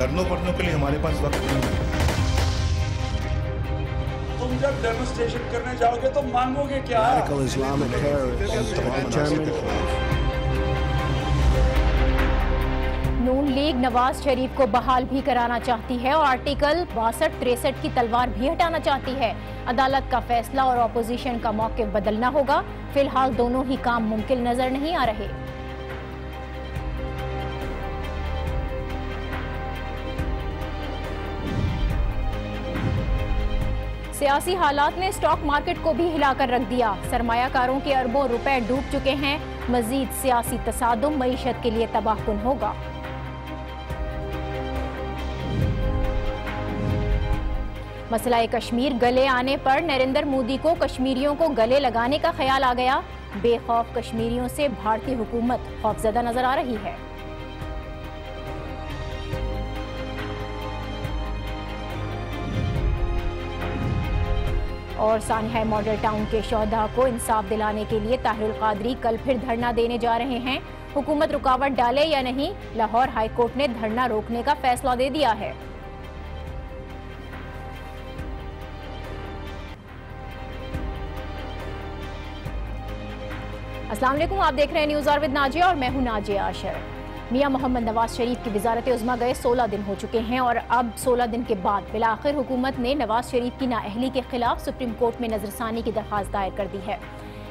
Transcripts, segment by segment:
धरनों वरनों के लिए हमारे पास वक्त नहीं है। तुम जब डेमोन्स्ट्रेशन करने जाओगे तो मांगोगे क्या? Radical Islamic terrorists determined. नून लीग नवाज शरीफ को बहाल भी कराना चाहती है और आर्टिकल 62-63 की तलवार भी हटाना चाहती है। अदालत का फैसला और अपोजिशन का मौक़िफ़ बदलना होगा। फिलहाल दोनों ही काम मुमकिन नजर नहीं आ रहे। सियासी हालात ने स्टॉक मार्केट को भी हिलाकर रख दिया। सरमायाकारों के अरबों रुपए डूब चुके हैं। मजीद सियासी तसादुम मईशत के लिए तबाहकुन होगा। मसला कश्मीर गले आने पर नरेंद्र मोदी को कश्मीरियों को गले लगाने का ख्याल आ गया। बेखौफ कश्मीरियों से भारतीय हुकूमत खौफजदा नजर आ रही है। और सानिया मॉडल टाउन के शोहदा को इंसाफ दिलाने के लिए ताहिरुल कादरी कल फिर धरना देने जा रहे हैं। हुकूमत रुकावट डाले या नहीं, लाहौर हाई कोर्ट ने धरना रोकने का फैसला दे दिया है। अस्सलाम वालेकुम, आप देख रहे हैं न्यूज़ आवर विद नाजिया और मैं हूं नाजिया आशर। मियां मोहम्मद नवाज शरीफ की वजारत उज़्मा गए 16 दिन हो चुके हैं और अब 16 दिन के बाद बिलाखिर हुकूमत ने नवाज शरीफ की नाअहली के खिलाफ सुप्रीम कोर्ट में नजरसानी की दरख्वास्त दायर कर दी है।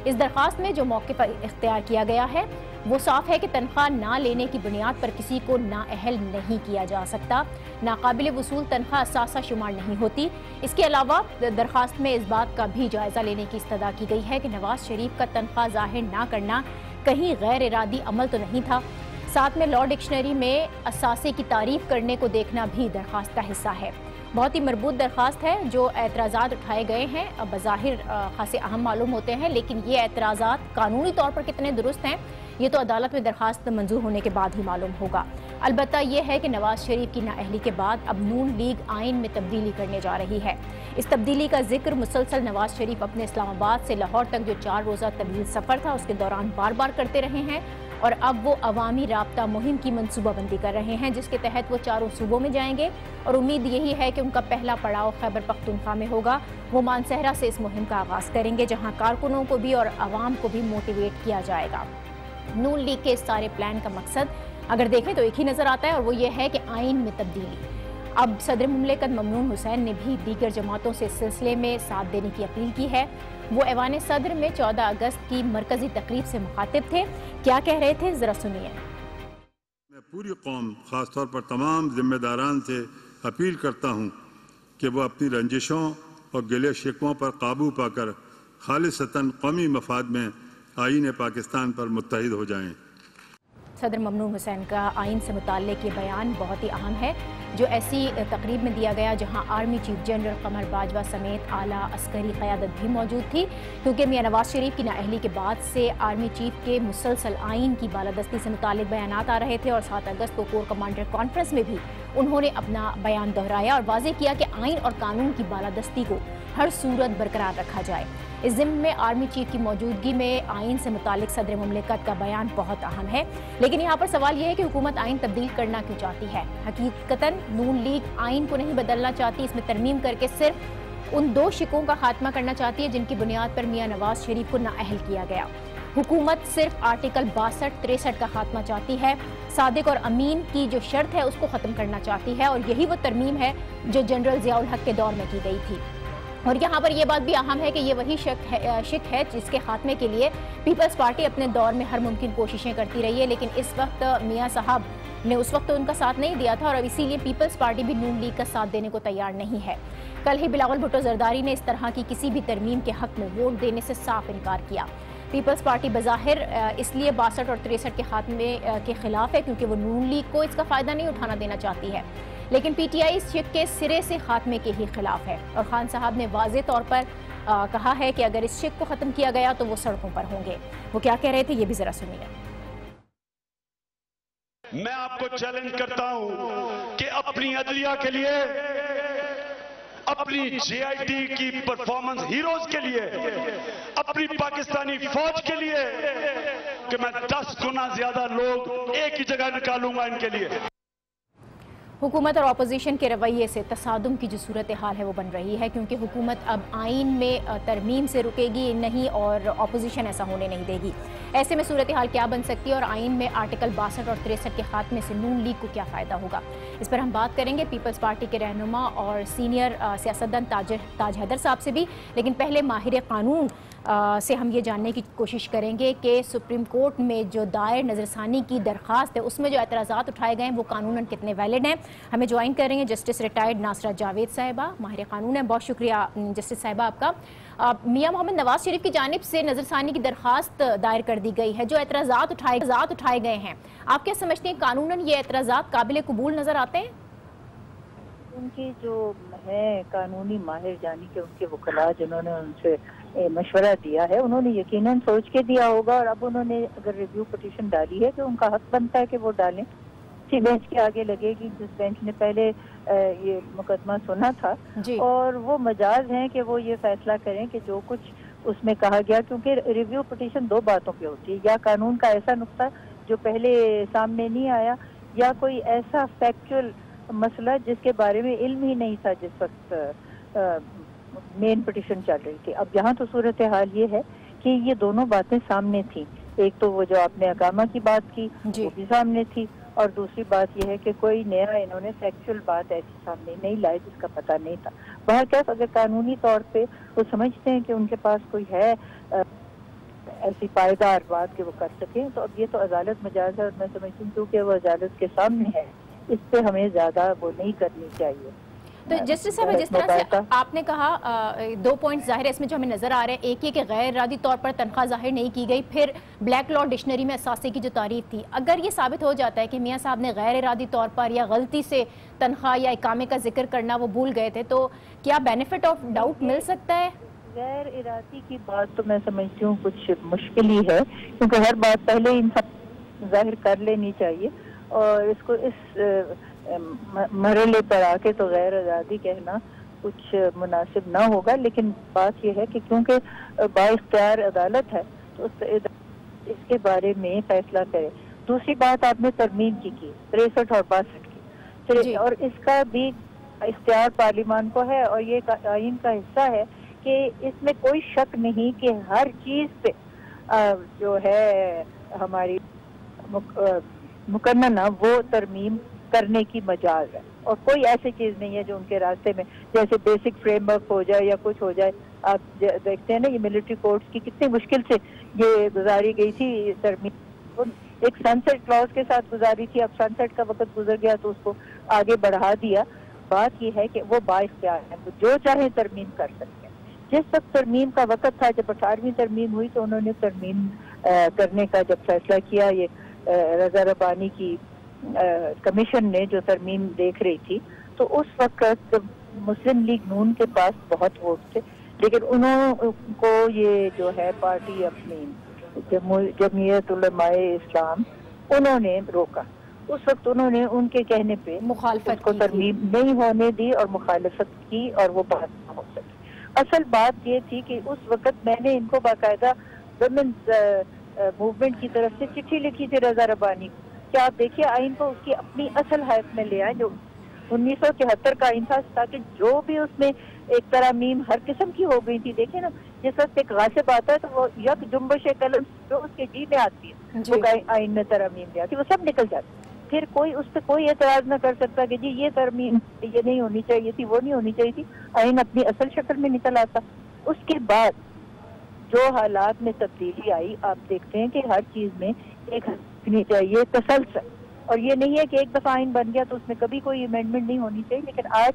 इस दरख्वास्त में जो मौके पर इख्तियार किया गया है वो साफ है कि तनख्वाह ना लेने की बुनियाद पर किसी को नाअहल नहीं किया जा सकता। नाकाबिल वसूल तनख्वाह असासा शुमार नहीं होती। इसके अलावा दरख्वास्त में इस बात का भी जायजा लेने की इस्तदा की गई है कि नवाज शरीफ का तनख्वाह जाहिर ना करना कहीं गैर इरादी अमल तो नहीं था। साथ में लॉ डिक्शनरी में असासे की तारीफ करने को देखना भी दरख्वास्त का हिस्सा है। बहुत ही मरबूत दरख्वास्त है। जो एतराज़ात उठाए गए हैं बज़ाहिर खासे अहम मालूम होते हैं, लेकिन ये एतराज़ात कानूनी तौर पर कितने दुरुस्त हैं ये तो अदालत में दरख्वास्त मंजूर होने के बाद ही मालूम होगा। अलबत्ता ये है कि नवाज शरीफ की नाअहली के बाद अब नून लीग आइन में तब्दीली करने जा रही है। इस तब्दीली का जिक्र मुसलसल नवाज शरीफ अपने इस्लामाबाद से लाहौर तक जो 4 रोज़ा तवील सफ़र था उसके दौरान बार बार करते रहे हैं और अब वो अवामी राब्ता मुहिम की मनसूबाबंदी कर रहे हैं, जिसके तहत वो चारों सूबों में जाएंगे और उम्मीद यही है कि उनका पहला पड़ाव खैबर पख्तूनख्वा में होगा। वो मानसहरा से इस मुहिम का आगाज़ करेंगे, जहां कारकुनों को भी और अवाम को भी मोटिवेट किया जाएगा। नून लीग के इस सारे प्लान का मकसद अगर देखें तो एक ही नज़र आता है और वो ये है कि आइन में तब्दीली। अब सदर मुमलिकत ममनून हुसैन ने भी दीगर जमातों से इस सिलसिले में साथ देने की अपील की है। वो ऐवान सदर में 14 अगस्त की मरकजी तकरीब से मुखातिब थे। क्या कह रहे थे, जरा सुनिए। मैं पूरी कौम खासतौर पर तमाम जिम्मेदारान से अपील करता हूँ कि वो अपनी रंजिशों और गिले शिकवों पर काबू पाकर खालिसतन कौमी मफाद में आईन पाकिस्तान पर मुत्तहिद हो जाएं। सदर ममनून हुसैन का आइन से मुताल्लिक़ ये बयान बहुत ही अहम है, जो ऐसी तकरीब में दिया गया जहां आर्मी चीफ जनरल कमर बाजवा समेत आला अस्करी क़यादत भी मौजूद थी, क्योंकि मियां नवाज शरीफ की नाअहली के बाद से आर्मी चीफ के मुसलसल आइन की बालादस्ती से मुताल्लिक़ बयानात आ रहे थे और 7 अगस्त को कोर कमांडर कॉन्फ्रेंस में भी उन्होंने अपना बयान दोहराया और वाज़ेह किया कि आइन और कानून की बालादस्ती को हर सूरत बरकरार रखा जाए। इस ज़िम्न में आर्मी चीफ की मौजूदगी में आइन से मुतालिक सदर मुमलिकत का बयान बहुत अहम है। लेकिन यहाँ पर सवाल यह है कि हुकूमत आइन तब्दील करना क्यों चाहती है। हकीकतन नून लीग आइन को नहीं बदलना चाहती, इसमें तरमीम करके सिर्फ उन 2 शिकों का खात्मा करना चाहती है जिनकी बुनियाद पर मियां नवाज शरीफ को नाअहल किया गया। हुकूमत सिर्फ आर्टिकल 62-63 का खात्मा चाहती है। सादिक और अमीन की जो शर्त है उसको ख़त्म करना चाहती है और यही वो तरमीम है जो जनरल ज़ियाउल हक के दौर में की गई थी। और यहाँ पर यह बात भी अहम है कि ये वही शिक है जिसके खात्मे के लिए पीपल्स पार्टी अपने दौर में हर मुमकिन कोशिशें करती रही है, लेकिन इस वक्त मियां साहब ने उस वक्त उनका साथ नहीं दिया था और अब इसीलिए पीपल्स पार्टी भी नून लीग का साथ देने को तैयार नहीं है। कल ही बिलावल भुट्टो जरदारी ने इस तरह की किसी भी तरमीम के हक में वोट देने से साफ इनकार किया। पीपल्स पार्टी बज़ाहिर इसलिए 62 और 63 के खात्मे के खिलाफ है क्योंकि वो नून लीग को इसका फ़ायदा नहीं उठाना देना चाहती है, लेकिन पीटीआई इस शिक के सिरे से खात्मे के ही खिलाफ है। और खान साहब ने वाज़े तौर पर कहा है कि अगर इस शिक को ख़त्म किया गया तो वो सड़कों पर होंगे। वो क्या कह रहे थे ये भी ज़रा सुनिए। मैं आपको चैलेंज करता हूं कि अपनी अदलिया के लिए, अपनी जेआईटी की परफॉर्मेंस हीरोज के लिए, अपनी पाकिस्तानी फौज के लिए कि मैं 10 गुना ज्यादा लोग एक ही जगह निकालूंगा इनके लिए। हुकूमत और अपोजिशन के रवैये से तसादुम की जो सूरत हाल है वो बन रही है, क्योंकि हुकूमत अब आइन में तरमीम से रुकेगी नहीं और अपोजिशन ऐसा होने नहीं देगी। ऐसे में सूरत हाल क्या बन सकती है और आइन में आर्टिकल 62 और 63 के खात्मे से नून लीग को क्या फ़ायदा होगा, इस पर हम बात करेंगे पीपल्स पार्टी के रहनुमा और सीनियर सियासतदान ताज हैदर साहब से भी। लेकिन पहले माहिर कानून से हम ये जानने की कोशिश करेंगे कि सुप्रीम कोर्ट में जो दायर नज़रसानी की दरख्वास्त है उसमें जो एतराज़ात उठाए गए हैं वो कानूनन कितने वैलिड हैं। हमें ज्वाइन करेंगे जस्टिस रिटायर्ड नासरा जावेद साहिबा, माहिर कानून है। बहुत शुक्रिया जस्टिस साहिबा आपका। मियां मोहम्मद नवाज शरीफ की जानिब से नज़रसानी की दरख्वास्त दायर कर दी गई है, जो एतराज़ात उठाए गए हैं, आप क्या समझते हैं कानूनन ये एतराज़ात काबिल कबूल नज़र आते हैं? उनकी जो है कानूनी माहिर जानी के उनके वकला जिन्होंने उनसे मशवरा दिया है, उन्होंने यकीनन सोच के दिया होगा और अब उन्होंने अगर रिव्यू पिटीशन डाली है तो उनका हक बनता है कि वो डालें। इसी बेंच के आगे लगेगी जिस बेंच ने पहले ये मुकदमा सुना था, और वो मजाज हैं कि वो ये फैसला करें कि जो कुछ उसमें कहा गया, क्योंकि रिव्यू पिटीशन दो बातों पे होती है, या कानून का ऐसा नुक्ता जो पहले सामने नहीं आया, या कोई ऐसा फैक्चुअल मसला जिसके बारे में इल्म ही नहीं था जिस वक्त मेन पिटीशन चल रही थी। अब यहाँ तो सूरत हाल ये है कि ये दोनों बातें सामने थी। एक तो वो जो आपने अकामा की बात की वो भी सामने थी, और दूसरी बात यह है कि कोई नया इन्होंने फैक्चुअल बात ऐसी सामने नहीं लाई जिसका पता नहीं था। बहरकैफ अगर कानूनी तौर पे वो समझते हैं कि उनके पास कोई है ऐसी पायदार बात कि वो कर सकें, तो अब ये तो अदालत मजाज है, और मैं समझती हूँ क्योंकि वो अदालत के सामने है, इस पे हमें ज्यादा वो नहीं करनी चाहिए। तो जस्टिस साहब, जिस तरह से आपने कहा दो पॉइंट जाहिर है इसमें जो हमें नजर आ रहे हैं, एक ये कि गैर इरादी तौर पर तनख्वाह जाहिर नहीं की गई, फिर ब्लैक लॉ डिक्शनरी में असासे की जो तारीफ थी, अगर ये साबित हो जाता है कि मियाँ साहब ने गैर इरादी तौर पर या गलती से तनख्वाह या इकामे का जिक्र करना वो भूल गए थे, तो क्या बेनिफिट ऑफ डाउट मिल सकता है? गैर इरादी की बात तो मैं समझती हूँ कुछ मुश्किल ही है, क्योंकि हर बात पहले इंसान जाहिर कर लेनी चाहिए, और इसको इस मरहले पर आके तो गैर आज़ादी कहना कुछ मुनासिब ना होगा। लेकिन बात यह है कि क्योंकि बाइख्तियार अदालत है तो इसके बारे में फैसला करे। दूसरी बात आपने तरमीम की 63 और 62 की, और इसका भी इख्तियार पार्लियामान को है, और ये आइन का हिस्सा है कि इसमें कोई शक नहीं कि हर चीज पे जो है हमारी मुकन्ना वो तरमीम करने की मजाज है, और कोई ऐसी चीज नहीं है जो उनके रास्ते में, जैसे बेसिक फ्रेमवर्क हो जाए या कुछ हो जाए। आप देखते हैं ना ये मिलिट्री कोर्ट्स की कितनी मुश्किल से ये गुजारी गई थी तरमीम, एक सनसेट क्लॉज के साथ गुजारी थी, अब सनसेट का वक्त गुजर गया तो उसको आगे बढ़ा दिया। बात ये है कि वो बाइख्तियार है, तो जो चाहे तरमीम कर सकते हैं। जिस वक्त तरमीम का वक्त था, जब 18वीं तरमीम हुई, तो उन्होंने तरमीम करने का जब फैसला किया, ये रजा रब्बानी की कमीशन ने जो तरमीम देख रही थी, तो उस वक्त मुस्लिम लीग नून के पास बहुत वोट थे, लेकिन उनको ये जो है पार्टी अपनी जमीयत उलमाए इस्लाम उन्होंने रोका। उस वक्त उन्होंने उनके कहने पे मुखालफत को तरमीम नहीं होने दी और मुखालफत की, और वो बात ना हो सकी। असल बात ये थी कि उस वक्त मैंने इनको बाकायदा वुमेन्स मूवमेंट की तरफ से चिट्ठी लिखी थी रजा रब्बानी को, कि आप देखिए आइन को उसकी अपनी असल हैत में ले आए, जो 1973 का आइन था, ताकि जो भी उसमें एक तरमीम हर किस्म की हो गई थी। देखिए ना, जिस वक्त एक गासिब आता है तो वो यक जुम्बश कलम जो उसके जी में आती है वो आइन में तरमीम ले आती है, वो सब निकल जाती है। फिर कोई उस पर कोई एतराज न कर सकता कि जी ये तरमीम ये नहीं होनी चाहिए थी, वो नहीं होनी चाहिए थी, आइन अपनी असल शक्ल में निकल आता। उसके बाद जो हालात में तब्दीली आई, आप देखते हैं कि हर चीज में एक नहीं चाहिए तसलसल, और ये नहीं है कि एक दफा आइन बन गया तो उसमें कभी कोई अमेंडमेंट नहीं होनी चाहिए। लेकिन आज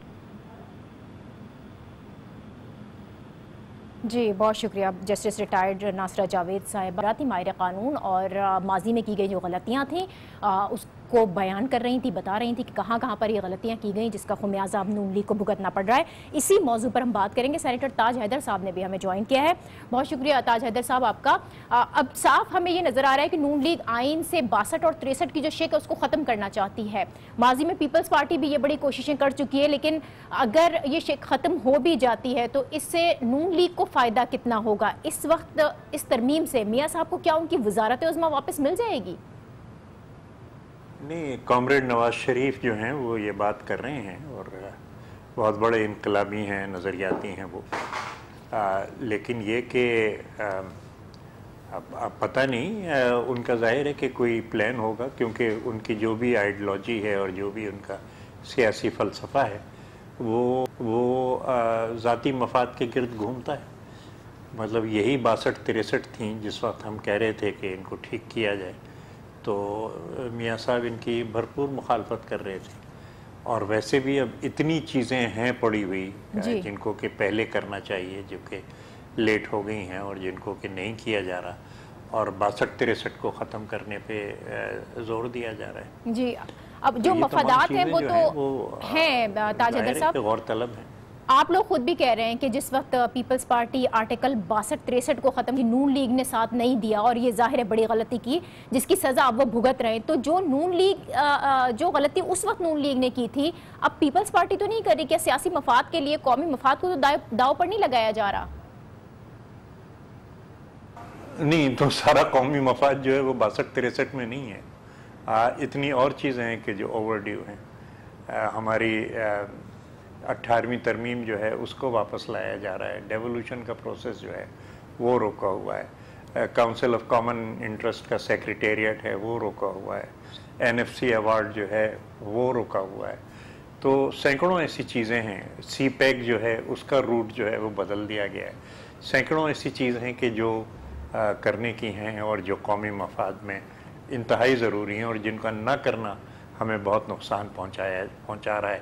जी बहुत शुक्रिया जस्टिस रिटायर्ड नासरा जावेद साहिब, माहिर कानून, और माजी में की गई जो गलतियाँ थीं उसको बयान कर रही थी, बता रही थी कि कहाँ कहाँ पर ये गलतियाँ की गई जिसका खुमियाजा अब नून लीग को भुगतना पड़ रहा है। इसी मौजू पर हम बात करेंगे। सेनेटर ताज हैदर साहब ने भी हमें ज्वाइन किया है। बहुत शुक्रिया ताज हैदर साहब आपका। अब साफ हमें ये नज़र आ रहा है कि नून लीग आइन से 62 और 63 की जो शेक है उसको ख़त्म करना चाहती है। माजी में पीपल्स पार्टी भी ये बड़ी कोशिशें कर चुकी है, लेकिन अगर ये शेक ख़त्म हो भी जाती है तो इससे नून लीग को फ़ायदा कितना होगा? इस वक्त इस तरमीम से मियाँ साहब को क्या उनकी वज़ारत उज़्मा वापस मिल जाएगी? نہیں، کامریڈ نواز شریف جو ہیں وہ یہ بات کر رہے ہیں اور بہت بڑے انقلابی ہیں، نظریاتی ہیں وہ، لیکن یہ کہ اب پتہ نہیں، ان کا ظاہر ہے کہ کوئی پلان ہوگا، کیونکہ ان کی جو بھی آئیڈیالوجی ہے اور جو بھی ان کا سیاسی فلسفہ ہے وہ ذاتی مفاد کے گرد گھومتا ہے۔ مطلب یہی 62-63 تھیں جس وقت ہم کہہ رہے تھے کہ ان کو ٹھیک کیا جائے، تو میاں صاحب ان کی بھرپور مخالفت کر رہے تھے، اور ویسے بھی اب اتنی چیزیں ہیں پڑی ہوئی جن کو کہ پہلے کرنا چاہیے، جو کہ لیٹ ہو گئی ہیں اور جن کو کہ نہیں کیا جا رہا، اور 62-63 کو ختم کرنے پہ زور دیا جا رہا ہے۔ جی، اب جو مفادات ہیں وہ تو ہیں تاج حیدر صاحب، غور طلب ہیں۔ آپ لوگ خود بھی کہہ رہے ہیں کہ جس وقت پیپلز پارٹی آرٹیکل 62-63 کو ختم کی، نون لیگ نے ساتھ نہیں دیا، اور یہ ظاہر ہے بڑی غلطی کی جس کی سزا اب وہ بھگت رہے ہیں، تو جو نون لیگ جو غلطی اس وقت نون لیگ نے کی تھی، اب پیپلز پارٹی تو نہیں کر رہی؟ کیا سیاسی مفاد کے لیے، قومی مفاد کو تو داؤ پر نہیں لگایا جا رہا؟ نہیں، تو سارا قومی مفاد جو ہے وہ 62-63 میں نہیں ہے، اتنی اور چیزیں ہیں کہ جو اوور ڈیو ہیں۔ ہماری 18ویں ترمیم جو ہے اس کو واپس لایا جا رہا ہے، ڈیولوشن کا پروسیس جو ہے وہ روکا ہوا ہے، کاؤنسل آف کامن انٹرسٹ کا سیکریٹریٹ ہے وہ روکا ہوا ہے، NFC ایوارڈ جو ہے وہ روکا ہوا ہے، تو سینکڑوں ایسی چیزیں ہیں، سی پیک جو ہے اس کا روٹ جو ہے وہ بدل دیا گیا ہے، سینکڑوں ایسی چیزیں ہیں کہ جو کرنے کی ہیں اور جو قومی مفاد میں انتہائی ضروری ہیں، اور جن کا نہ کرنا ہمیں بہت نقصان پہنچا رہا ہے۔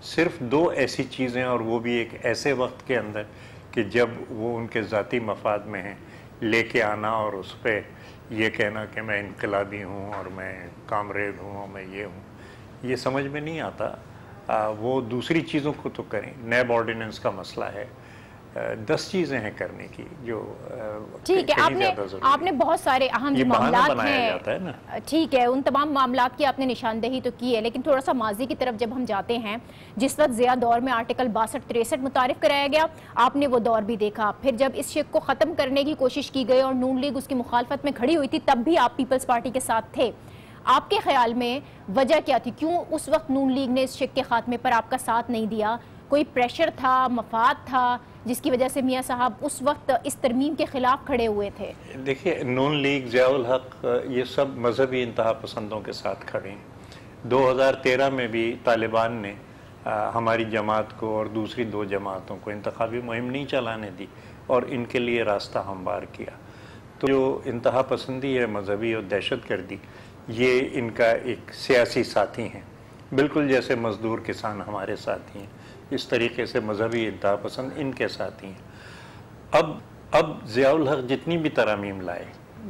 صرف 2 ایسی چیزیں، اور وہ بھی ایک ایسے وقت کے اندر کہ جب وہ ان کے ذاتی مفاد میں ہیں، لے کے آنا اور اس پہ یہ کہنا کہ میں انقلابی ہوں اور میں کامریڈ ہوں اور میں یہ ہوں، یہ سمجھ میں نہیں آتا۔ وہ دوسری چیزوں کو تو کریں، نیب آرڈیننس کا مسئلہ ہے، 10 چیزیں ہیں کرنے کی جو ٹھیک ہے، آپ نے بہت سارے اہم جو معاملات ہیں، ٹھیک ہے، ان تمام معاملات کی آپ نے نشاندہی تو کی ہے، لیکن تھوڑا سا ماضی کی طرف جب ہم جاتے ہیں، جس وقت ضیاء دور میں آرٹیکل 62-63 متعارف کرایا گیا، آپ نے وہ دور بھی دیکھا، پھر جب اس شک کو ختم کرنے کی کوشش کی گئی اور نون لیگ اس کی مخالفت میں کھڑی ہوئی تھی، تب بھی آپ پیپلز پارٹی کے ساتھ تھے۔ آپ کے خیال میں وجہ کیا تھی؟ کیوں اس وقت نون لیگ نے اس شک کے خاتمے پر آپ کا ساتھ نہیں دیا؟ کوئی پریشر تھا، مفاد تھا، جس کی وجہ سے میاں صاحب اس وقت اس ترمیم کے خلاف کھڑے ہوئے تھے؟ دیکھیے، نون لیگ، ضیاء الحق، یہ سب مذہبی انتہا پسندوں کے ساتھ کھڑے ہیں۔ 2013 میں بھی طالبان نے ہماری جماعت کو اور دوسری 2 جماعتوں کو انتخابی مہم نہیں چلانے دی اور ان کے لیے راستہ ہموار کیا۔ تو جو انتہا پسندی ہے، مذہبی اور دہشت گردی، یہ ان کا ایک سیاسی ساتھی ہیں، بالکل جیسے مزدور کسان ہمارے ساتھی ہیں، اس طریقے سے مذہبی انتہا پسند ان کے ساتھی ہیں۔ اب ضیاء الحق جتنی بھی ترامیم لائے،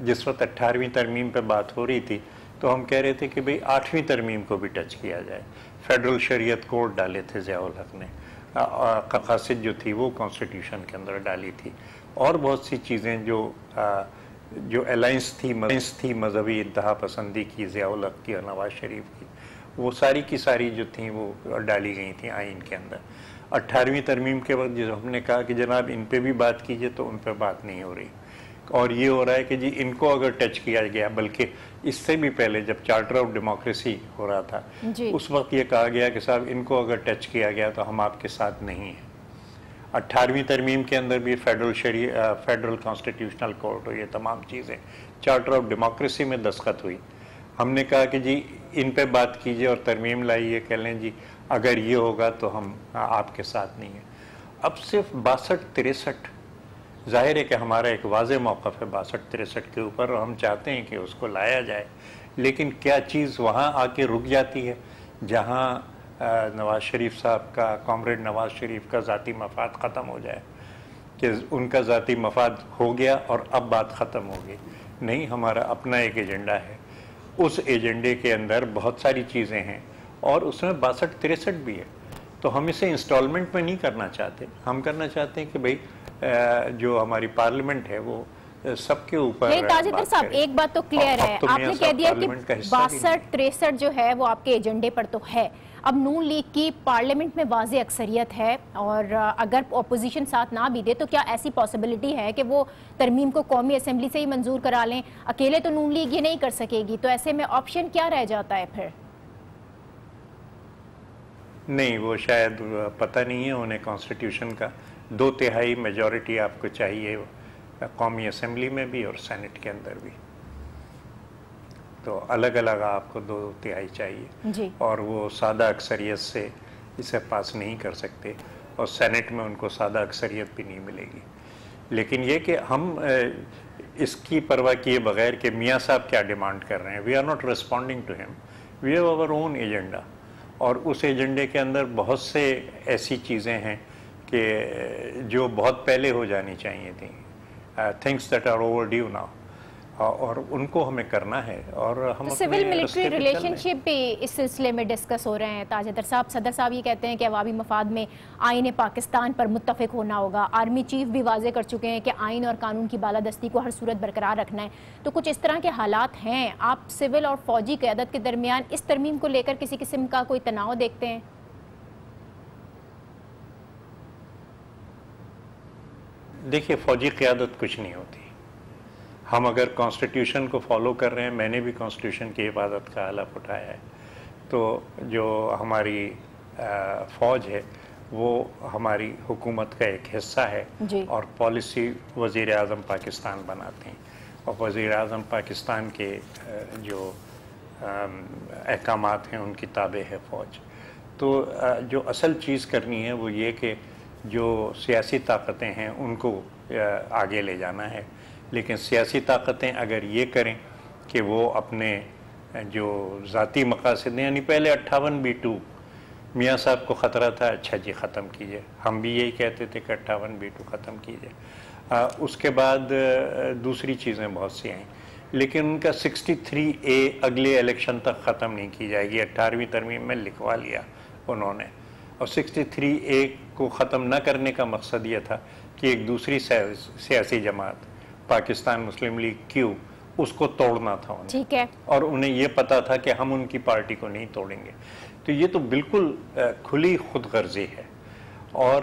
جس وقت 18ویں ترمیم پہ بات ہو رہی تھی تو ہم کہہ رہے تھے کہ بھئی 8ویں ترمیم کو بھی ٹچ کیا جائے، فیڈرل شریعت کوڈ ڈالے تھے ضیاء الحق نے، قاصد جو تھی وہ کانسٹیٹیوشن کے اندر ڈالی تھی، اور بہت سی چیزیں جو الائنس تھی مذہبی انتہا پسندی کی، ضیاء الحق کی اور نواز شریف کی، وہ ساری کی ساری جو تھیں وہ ڈالی گئی تھیں آئین کے اندر۔ 18ویں ترمیم کے وقت جب ہم نے کہا کہ جناب ان پہ بھی بات کیجئے، تو ان پہ بات نہیں ہو رہی، اور یہ ہو رہا ہے کہ جی ان کو اگر ٹچ کیا گیا، بلکہ اس سے بھی پہلے جب چارٹر آف ڈیموکریسی ہو رہا تھا اس وقت یہ کہا گیا کہ صاحب ان کو اگر ٹچ کیا گیا تو ہم آپ کے ساتھ نہیں ہیں۔ 18ویں ترمیم کے اندر بھی فیڈرل کانسٹیٹیوشنل کورٹ، یہ تمام چیزیں چارٹر آف ڈیموکریسی میں دستخط ہوئی۔ ہم نے کہا کہ جی ان پہ بات کیجئے اور ترمیم لائیے، کہہ لیں جی اگر یہ ہوگا تو ہم آپ کے ساتھ نہیں ہیں۔ اب صرف 62-63 ظاہر ہے کہ ہمارا ایک واضح موقف ہے 62-63 کے اوپر، اور ہم چاہتے ہیں کہ اس کو لایا جائے، لیکن کیا چیز وہاں آ کے رک جاتی ہے جہاں نواز شریف صاحب کا، کامریڈ نواز شریف کا ذاتی مفاد ختم ہو جائے، کہ ان کا ذاتی مفاد ہو گیا اور اب بات ختم ہو گئی۔ نہیں، ہمارا اپنا ایک ایجنڈا ہے، اس ایجنڈے کے اندر بہت ساری چیزیں ہیں، اور اس میں 62-63 بھی ہے، تو ہم اسے انسٹالمنٹ میں نہیں کرنا چاہتے، ہم کرنا چاہتے ہیں کہ بھئی جو ہماری پارلیمنٹ ہے وہ سب کے اوپر لیکن تاجدر صاحب ایک بات تو کلیئر ہے، آپ نے کہہ دیا کہ 62-63 جو ہے وہ آپ کے ایجنڈے پر تو ہے، اب نون لیگ کی پارلیمنٹ میں واضح اکثریت ہے اور اگر اپوزیشن ساتھ نہ بھی دے تو کیا ایسی پاسبلٹی ہے کہ وہ ترمیم کو قومی اسمبلی سے ہی منظور کرا لیں؟ اکیلے تو نون لیگ یہ نہیں کر سکے گی، تو ایسے میں آپشن کیا رہ جاتا ہے پھر؟ نہیں، وہ شاید پتہ نہیں ہے انہیں کانسٹیٹیوشن کا 2/3 میجورٹی آپ کو چاہیے قومی اسمبلی میں بھی اور سینٹ کے اندر بھی، تو الگ الگ آپ کو 2/3 چاہیے اور وہ سادہ اکثریت سے اسے پاس نہیں کر سکتے اور سینٹ میں ان کو سادہ اکثریت بھی نہیں ملے گی. لیکن یہ کہ ہم اس کی پرواہ کیے بغیر کہ میاں صاحب کیا ڈیمانڈ کر رہے ہیں، we are not responding to ہم، we have our own agenda, اور اس ایجنڈے کے اندر بہت سے ایسی چیزیں ہیں کہ جو بہت پہلے ہو جانی چاہیے تھیں، things that are overdue now, اور ان کو ہمیں کرنا ہے. اور ہم سول ملٹری ریلیشن شپ بھی اس سلسلے میں ڈسکس ہو رہے ہیں تاجدر صاحب. صدر صاحب یہ کہتے ہیں کہ عوامی مفاد میں آئین پاکستان پر متفق ہونا ہوگا. آرمی چیف بھی واضح کر چکے ہیں کہ آئین اور قانون کی بالادستی کو ہر صورت برقرار رکھنا ہے. تو کچھ اس طرح کے حالات ہیں، آپ سول اور فوجی قیادت کے درمیان اس ترمیم کو لے کر کسی قسم کا کوئی تناؤ دیکھتے ہیں؟ دیکھیے، فوجی قیادت کچھ نہیں ہوتی. ہم اگر کانسٹیٹیوشن کو فالو کر رہے ہیں، میں نے بھی کانسٹیٹیوشن کی حفاظت کا حلف اٹھایا ہے، تو جو ہماری فوج ہے وہ ہماری حکومت کا ایک حصہ ہے اور پالیسی وزیر اعظم پاکستان بناتے ہیں، اور وزیر اعظم پاکستان کے جو احکامات ہیں ان کی تابع ہے فوج. تو جو اصل چیز کرنی ہے وہ یہ کہ جو سیاسی طاقتیں ہیں ان کو آگے لے جانا ہے، لیکن سیاسی طاقتیں اگر یہ کریں کہ وہ اپنے جو ذاتی مقاصد ہیں، یعنی پہلے 58B2 میاں صاحب کو خطرہ تھا، اچھا جی ختم کیجئے، ہم بھی یہی کہتے تھے کہ 58B2 ختم کیجئے. اس کے بعد دوسری چیزیں بہت سی آئیں، لیکن ان کا 63A اگلے الیکشن تک ختم نہیں کی جائے گی. 18ویں ترمیم میں لکھوا لیا انہوں نے، اور 63A کو ختم نہ کرنے کا مقصد یہ تھا کہ ایک دوسری سیاسی جماعت پاکستان مسلم لیگ کیو، اس کو توڑنا تھا انہیں. ٹھیک ہے. اور انہیں یہ پتا تھا کہ ہم ان کی پارٹی کو نہیں توڑیں گے. تو یہ تو بالکل کھلی خود غرضی ہے، اور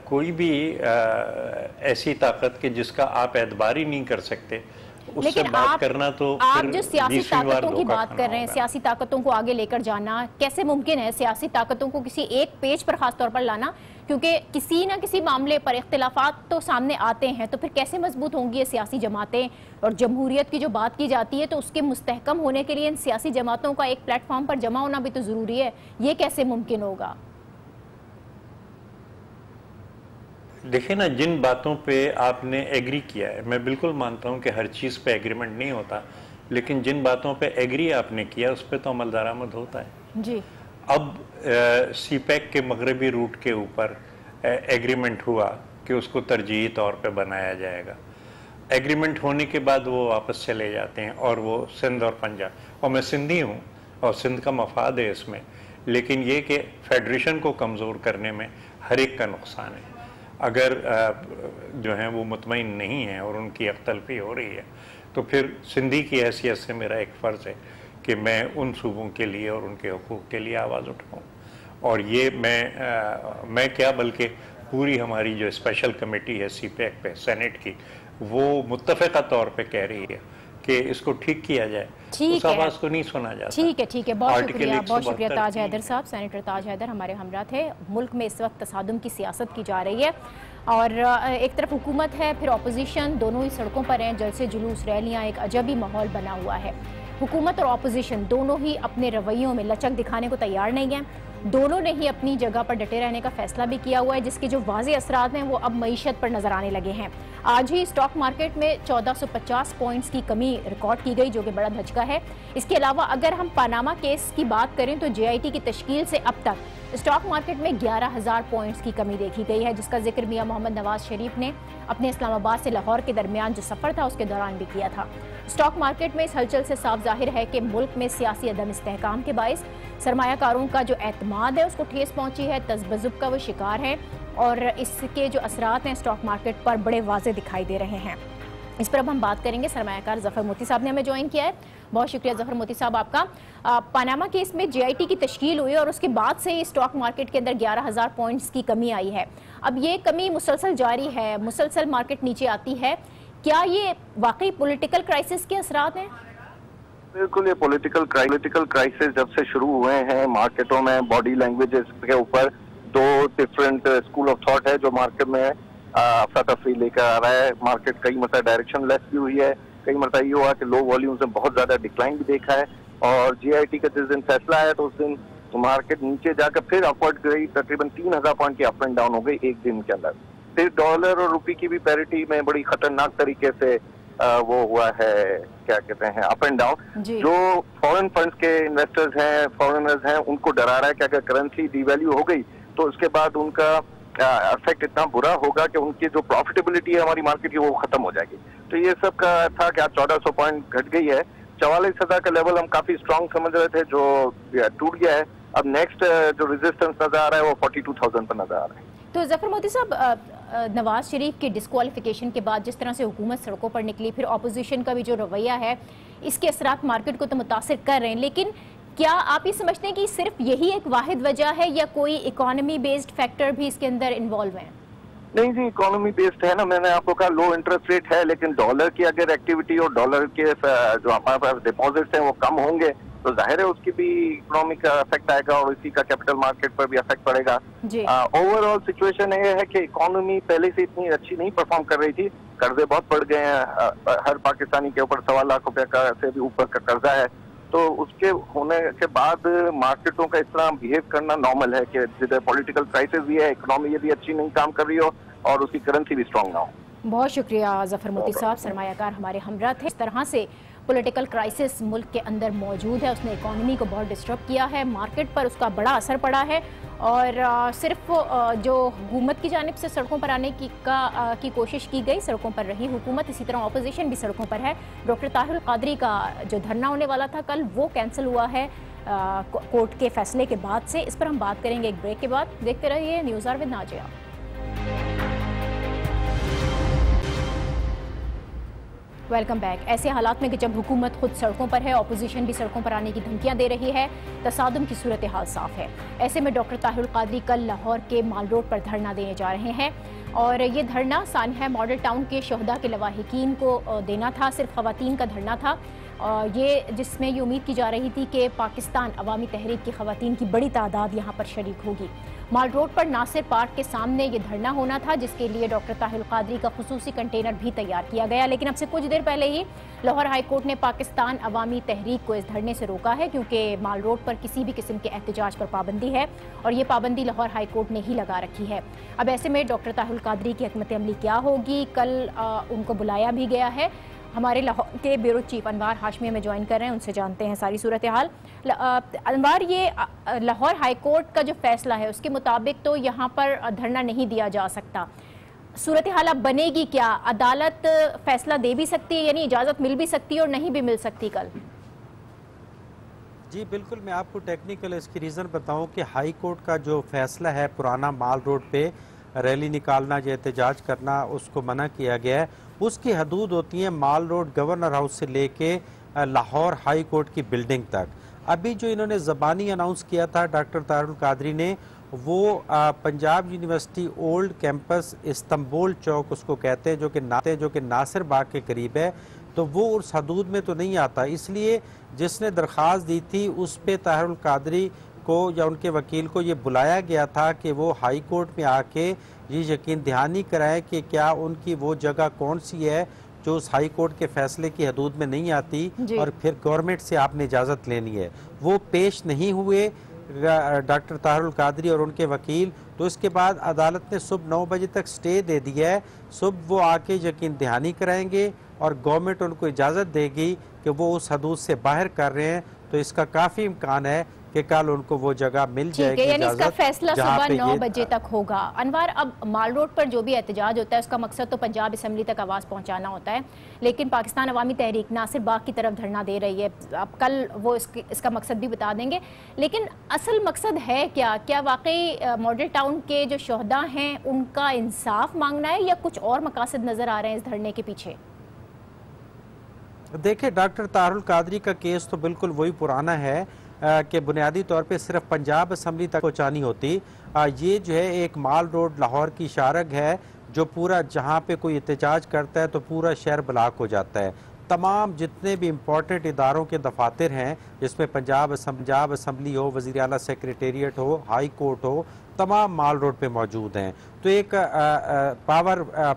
کوئی بھی ایسی طاقت کہ جس کا آپ اعتبار ہی نہیں کر سکتے اس سے بات کرنا، تو آپ جو سیاسی طاقتوں کی بات کر رہے ہیں، سیاسی طاقتوں کو آگے لے کر جانا کیسے ممکن ہے؟ سیاسی طاقتوں کو کسی ایک پیج پر خاص طور پر لانا، کیونکہ کسی نہ کسی معاملے پر اختلافات تو سامنے آتے ہیں، تو پھر کیسے مضبوط ہوں گی یہ سیاسی جماعتیں؟ اور جمہوریت کی جو بات کی جاتی ہے تو اس کے مستحکم ہونے کے لیے ان سیاسی جماعتوں کا ایک پلیٹ فارم پر جمع ہونا بھی تو ضروری ہے. یہ کیسے ممکن ہوگا؟ دیکھیں نا، جن باتوں پہ آپ نے ایگری کیا ہے، میں بالکل مانتا ہوں کہ ہر چیز پہ ایگریمنٹ نہیں ہوتا، لیکن جن باتوں پہ ایگری آپ نے کیا اس پہ تو عمل درآمد ہوتا ہے. جی. اب سی پیک کے مغربی روٹ کے اوپر ایگریمنٹ ہوا کہ اس کو ترجیحی طور پہ بنایا جائے گا. ایگریمنٹ ہونے کے بعد وہ واپس چلے جاتے ہیں، اور وہ سندھ اور پنجاب، اور میں سندھی ہوں اور سندھ کا مفاد ہے اس میں، لیکن یہ کہ فیڈریشن کو کمزور کرنے میں ہر ایک کا نقصان ہے. اگر جو ہیں وہ مطمئن نہیں ہیں اور ان کی یکتلفی ہو رہی ہے، تو پھر سندھی کی حیثیت سے میرا ایک فرض ہے کہ میں ان صوبوں کے لیے اور ان کے حقوق کے لیے آواز اٹھاؤں. اور یہ میں کیا بلکہ پوری ہماری جو اسپیشل کمیٹی ہے سی پیک پہ سینٹ کی، وہ متفقہ طور پہ کہہ رہی ہے کہ اس کو ٹھیک کیا جائے. اس آواز کو نہیں سنا جاتا. ٹھیک ہے. بہت شکریہ تاج حیدر صاحب. سینیٹر تاج حیدر ہمارے ہمراہ تھے. ملک میں اس وقت تصادم کی سیاست کی جا رہی ہے، اور ایک طرف حکومت ہے، پھر اپوزیشن، دونوں ہی سڑکوں پر ہیں، جلسے جلوس ریلیاں، ایک عجبی ماحول بنا ہوا ہے. حکومت اور اپوزیشن دونوں ہی اپنے رویوں میں لچک دکھانے کو تیار نہیں ہیں. دونوں نے ہی اپنی جگہ پر ڈٹے رہنے کا فیصلہ بھی کیا ہوا ہے، جس کے جو واضح اثرات ہیں وہ اب معیشت پر نظر آنے لگے ہیں. آج ہی اسٹاک مارکیٹ میں 1450 پوائنٹس کی کمی ریکارڈ کی گئی، جو کہ بڑا دھچکا ہے. اس کے علاوہ اگر ہم پاناما کیس کی بات کریں تو JIT کی تشکیل سے اب تک اسٹاک مارکیٹ میں 11,000 پوائنٹس کی کمی دیکھی گئی ہے، جس کا ذکر میاں محمد نواز شریف نے اپنے اسلام آباد سے لاہور کے درمیان جو سفر تھا اس کے دوران بھی کیا تھا. اسٹاک مارکیٹ میں اس ہلچل سے صاف ظاہر ہے کہ ملک میں سیاسی عدم استحکام کے باعث سرمایہ کاروں کا جو اعتماد ہے اس کو ٹھیس پہنچی ہے، تذبذب کا وہ شکار ہے، اور اس کے جو اثرات ہیں اسٹاک مارکیٹ پر بڑے واضح دکھائی دے رہے ہیں. इस पर अब हम बात करेंगे। सरमायाकार जफर मोती साहब ने हमें ज्वाइन किया है। बहुत शुक्रिया जफर मोती साहब आपका। पनामा केस में JIT की तश्कील हुई और उसके बाद से स्टॉक मार्केट के अंदर 11,000 पॉइंट्स की कमी आई है। अब ये कमी मुसलसल जारी है, मुसलसल मार्केट नीचे आती है। क्या ये वाकई पॉलिटिकल क्राइसिस के असरात हैं? बिल्कुल, ये पॉलिटिकल क्राइसिस जब से शुरू हुए हैं मार्केटों में, बॉडी लैंग्वेजेस के ऊपर दो डिफरेंट स्कूल ऑफ थॉट है जो मार्केट में अफरा तफरी लेकर आ रहा है। मार्केट कई मतलब डायरेक्शन लेस भी हुई है, कई मतलब ये हुआ कि लो वॉल्यूम्स में बहुत ज्यादा डिक्लाइन भी देखा है। और JIT का जिस दिन फैसला आया तो उस दिन मार्केट नीचे जाकर फिर अपवर्ड गई, तकरीबन 3,000 पॉइंट की अप एंड डाउन हो गई एक दिन के अंदर। फिर डॉलर और रुपये की भी पैरिटी में बड़ी खतरनाक तरीके से वो हुआ है, क्या कहते हैं, अप एंड डाउन। जो फॉरेन फंड्स के इन्वेस्टर्स हैं, फॉरेनर्स हैं, उनको डरा रहा है कि अगर करेंसी डिवैल्यू हो गई तो उसके बाद उनका इफेक्ट इतना बुरा होगा कि उनकी जो प्रॉफिटेबिलिटी है हमारी मार्केट की वो खत्म हो जाएगी। तो ये सब का था कि आज 1400 पॉइंट घट गई है। 44,000 का लेवल हम काफी स्ट्रांग समझ रहे थे जो टूट गया है। अब नेक्स्ट जो रेजिस्टेंस नजर आ रहा है वो 42,000 पर नजर आ रहा है। तो जफर मोती साहब, नवाज शरीफ के डिस्क्वालिफिकेशन के बाद जिस तरह से हुकूमत सड़कों पर निकली, फिर अपोजिशन का भी जो रवैया है, इसके असरात मार्केट को तो मुतासिर कर रहे हैं, लेकिन क्या आप ये समझते हैं कि सिर्फ यही एक वाहिद वजह है या कोई इकोनॉमी बेस्ड फैक्टर भी इसके अंदर इन्वॉल्व है? नहीं जी, इकोनॉमी बेस्ड है ना। मैंने आपको कहा लो इंटरेस्ट रेट है, लेकिन डॉलर की अगर एक्टिविटी और डॉलर के जो हमारे पास डिपॉजिट्स हैं वो कम होंगे तो जाहिर है उसकी भी इकोनॉमिक इफेक्ट आएगा और इसी का कैपिटल मार्केट पर भी इफेक्ट पड़ेगा। ओवरऑल सिचुएशन ये है कि इकोनॉमी पहले से इतनी अच्छी नहीं परफॉर्म कर रही थी, कर्जे बहुत बढ़ गए हैं। हर पाकिस्तानी के ऊपर 1.25 लाख रुपए का से भी ऊपर का कर्जा है। तो उसके होने के बाद मार्केटों का इस तरह बिहेव करना नॉर्मल है कि जिधर पॉलिटिकल क्राइसिस भी है, इकोनॉमी यदि अच्छी नहीं काम कर रही हो और उसकी करेंसी भी स्ट्रांग ना हो। बहुत शुक्रिया जफर मोती साहब, सरमायाकार हमारे हमरा थे। इस तरह से पॉलिटिकल क्राइसिस मुल्क के अंदर मौजूद है, उसने इकोनॉमी को बहुत डिस्टर्ब किया है, मार्केट पर उसका बड़ा असर पड़ा है। और सिर्फ जो हुकूमत की जानिब से सड़कों पर आने की कोशिश की गई, सड़कों पर रही हुकूमत, इसी तरह अपोजिशन भी सड़कों पर है। डॉक्टर ताहिरुल कादरी का जो धरना होने वाला था कल, वो कैंसिल हुआ है कोर्ट के फैसले के बाद से। इस पर हम बात करेंगे एक ब्रेक के बाद। देखते रहिए news hour with Nazia. Welcome back. ऐसे हालात में कि जब हुकूमत खुद सड़कों पर है, अपोजिशन भी सड़कों पर आने की धमकियां दे रही है, तसादुम की सूरत हाल साफ है। ऐसे में डॉक्टर ताहिरुल कादरी कल लाहौर के माल रोड पर धरना देने जा रहे हैं और ये धरना सानिया मॉडल टाउन के शहदा के लवाहिकीन को देना था। सिर्फ खवातीन का धरना था ये, जिसमें ये उम्मीद की जा रही थी कि पाकिस्तान अवामी तहरीक की खवातीन की बड़ी तादाद यहाँ पर शरीक होगी। माल रोड पर नासिर पार्क के सामने ये धरना होना था, जिसके लिए डॉक्टर ताहिरुल कादरी का खुसूसी कंटेनर भी तैयार किया गया। लेकिन अब से कुछ देर पहले ही लाहौर हाई कोर्ट ने पाकिस्तान अवामी तहरीक को इस धरने से रोका है, क्योंकि माल रोड पर किसी भी किस्म के एहतजाज पर पाबंदी है और ये पाबंदी लाहौर हाई कोर्ट ने ही लगा रखी है। अब ऐसे में डॉक्टर ताहिरुल कादरी की हिकमत अमली क्या होगी? कल उनको बुलाया भी गया है। हमारे लाहौर के ब्यूरो चीफ अनवार हाशमी में ज्वाइन कर रहे हैं, उनसे जानते हैं सारी सूरत हाल। अनवार, ये लाहौर हाई कोर्ट का जो फैसला है उसके मुताबिक तो यहाँ पर धरना नहीं दिया जा सकता। सूरत हाल अब बनेगी क्या? अदालत फैसला दे भी सकती है, यानी इजाज़त मिल भी सकती है और नहीं भी मिल सकती कल? जी बिल्कुल, मैं आपको टेक्निकल इसकी रीज़न बताऊं कि हाई कोर्ट का जो फैसला है पुराना माल रोड पे रैली निकालना या एहतजाज करना उसको मना किया गया है। उसकी हदूद होती है माल रोड गवर्नर हाउस से लेके लाहौर हाई कोर्ट की बिल्डिंग तक। अभी जो इन्होंने ज़बानी अनाउंस किया था डॉक्टर ताहिरुल कादरी ने, वो Punjab university old campus Istanbul Chowk उसको कहते हैं, जो कि नासिर बाग के करीब है, तो वो उस हदूद में तो नहीं आता। इसलिए जिसने दरख्वास्त दी थी उस पे ताहिरुल कादरी को या उनके वकील को ये बुलाया गया था कि वो हाई कोर्ट में आके ये यकीन दहानी कराएं कि क्या उनकी वो जगह कौन सी है जो उस हाई कोर्ट के फैसले की हदूद में नहीं आती और फिर गवर्नमेंट से आपने इजाज़त लेनी है। वो पेश नहीं हुए डॉक्टर ताहिरुल कादरी और उनके वकील, तो इसके बाद अदालत ने सुबह 9 बजे तक स्टे दे दिया है। सुबह वो आके यकीन दहानी कराएंगे और गवर्नमेंट उनको इजाज़त देगी कि वो उस हदूद से बाहर कर रहे हैं, तो इसका काफ़ी इम्कान है कि कल उनको वो जगह मिल जाएगी। यानी इसका फैसला सुबह 9 बजे तक होगा। अनवार, अब माल रोड पर जो भी एहतजाज होता है उसका मकसद तो पंजाब असम्बली तक आवाज़ पहुंचाना होता है, लेकिन पाकिस्तान अवामी तहरीक नासिर बाग की तरफ धरना दे रही है। अब कल वो इसका मकसद भी बता देंगे, लेकिन असल मकसद है क्या? क्या वाकई मॉडल टाउन के जो शहदा हैं उनका इंसाफ मांगना है या कुछ और मकासद नज़र आ रहे हैं इस धरने के पीछे? دیکھیں डॉक्टर तारुल कादरी का केस तो बिल्कुल वही पुराना है कि बुनियादी तौर पे सिर्फ पंजाब असम्बली तक पहुँचानी होती। ये जो है एक माल रोड लाहौर की शारग है जो पूरा जहाँ पे कोई एहतजाज करता है तो पूरा शहर ब्लॉक हो जाता है। तमाम जितने भी इम्पोर्टेंट इदारों के दफातर हैं जिसमें पंजाब असम्बली हो, वज़ीर आला सेक्रेटेरिएट हो, हाई कोर्ट हो, तमाम माल रोड पे मौजूद हैं। तो एक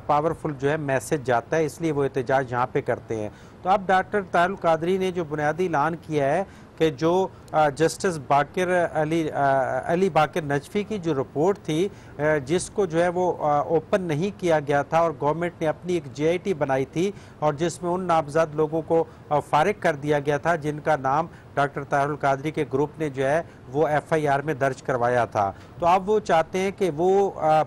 पावरफुल जो है मैसेज जाता है, इसलिए वो एहतजाज यहाँ पे करते हैं। तो अब डॉक्टर तारुल कादरी ने जो बुनियादी ऐलान किया है कि जो जस्टिस अली बाकर नजफी की जो रिपोर्ट थी जिसको जो है वो ओपन नहीं किया गया था और गवर्नमेंट ने अपनी एक JIT बनाई थी और जिसमें उन नामजद लोगों को फारिग कर दिया गया था जिनका नाम डॉक्टर तारुल कादरी के ग्रुप ने जो है वो FIR में दर्ज करवाया था। तो अब वो चाहते हैं कि वो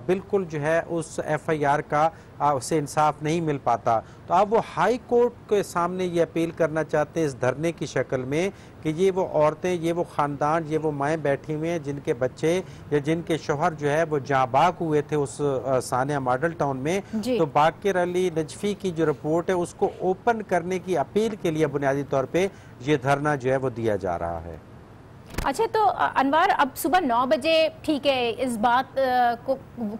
बिल्कुल जो है उस FIR का उसे इंसाफ नहीं मिल पाता। तो अब वो हाई कोर्ट के सामने ये अपील करना चाहते हैं इस धरने की शक्ल में कि ये वो औरतें, ये वो ख़ानदान, ये वो माएँ बैठी हुई हैं जिनके बच्चे या जिनके शोहर जो है वो जाँबाग हुए थे उस सानिया मॉडल टाउन में। तो बाकर अली नजफी की जो रिपोर्ट है उसको ओपन करने की अपील के लिए बुनियादी तौर पे ये धरना जो है वो दिया जा रहा है। अच्छा, तो अनवर, अब सुबह 9 बजे ठीक है, इस बात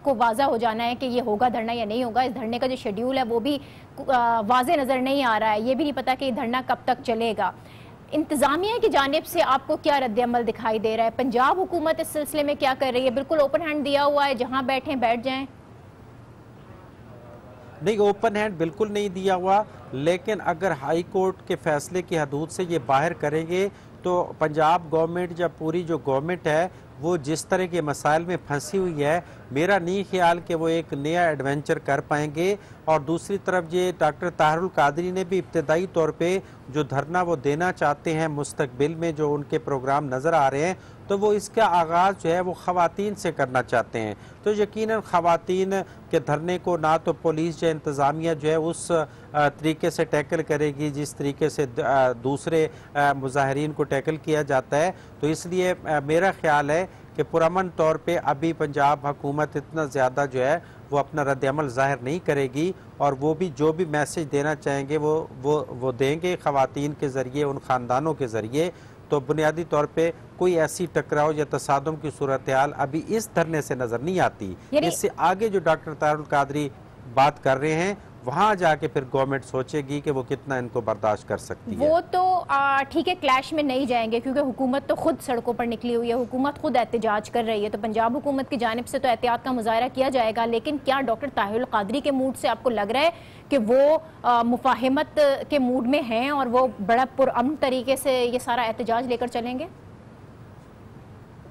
को वाज़ा हो जाना है कि ये होगा धरना या नहीं होगा। इस धरने का जो शेड्यूल है वो भी वाज़े नज़र नहीं आ रहा है, ये भी नहीं पता कि धरना कब तक चलेगा। इंतज़ामिया की जानिब से आपको क्या रद्द-ए-अमल दिखाई दे रहा है? पंजाब हुकूमत इस सिलसिले में क्या कर रही है? बिल्कुल ओपन हैंड दिया हुआ है, जहाँ बैठें बैठ जाएं? नहीं, ओपन हैंड बिल्कुल नहीं दिया हुआ, लेकिन अगर हाई कोर्ट के फैसले की हदूद से ये बाहर करेंगे तो पंजाब गवर्नमेंट, जब पूरी जो गवर्नमेंट है वो जिस तरह के मसाइल में फंसी हुई है, मेरा नहीं ख्याल कि वो एक नया एडवेंचर कर पाएंगे। और दूसरी तरफ ये डॉक्टर तारुल कादरी ने भी इब्तदाई तौर पे जो धरना वो देना चाहते हैं मुस्तकबिल में जो उनके प्रोग्राम नज़र आ रहे हैं तो वो इसका आगाज़ जो है वो ख़वातीन से करना चाहते हैं। तो यकीनन ख़वातीन के धरने को ना तो पुलिस या इंतज़ामिया जो है उस तरीके से टैकल करेगी जिस तरीके से दूसरे मुजाहिरीन को टैकल किया जाता है। तो इसलिए मेरा ख्याल है कि पुरअमन तौर पे अभी पंजाब हुकूमत इतना ज़्यादा जो है वो अपना रद्द-ए-अमल ज़ाहिर नहीं करेगी और वो भी जो भी मैसेज देना चाहेंगे वो देंगे ख़वातीन के ज़रिए, उन ख़ानदानों के ज़रिए। तो बुनियादी तौर पे कोई ऐसी टकराव या तसादुम की सूरत हाल अभी इस धरने से नज़र नहीं आती। इससे आगे जो डॉक्टर तारुल कादरी बात कर रहे हैं वहाँ जाके फिर गवर्नमेंट सोचेगी कि वो कितना इनको बर्दाश्त कर सकती है। वो तो ठीक है, क्लैश में नहीं जाएंगे क्योंकि हुकूमत तो खुद सड़कों पर निकली हुई है, हुकूमत खुद एहतजाज कर रही है, तो पंजाब हुकूमत की जानिब से तो एहतियात का मुजाहरा किया जाएगा। लेकिन क्या डॉक्टर तारुल कादरी के मूड से आपको लग रहा है कि वो मुफाहिमत के मूड में हैं और वो बड़ा पुरअमन तरीके से ये सारा एहतजाज लेकर चलेंगे?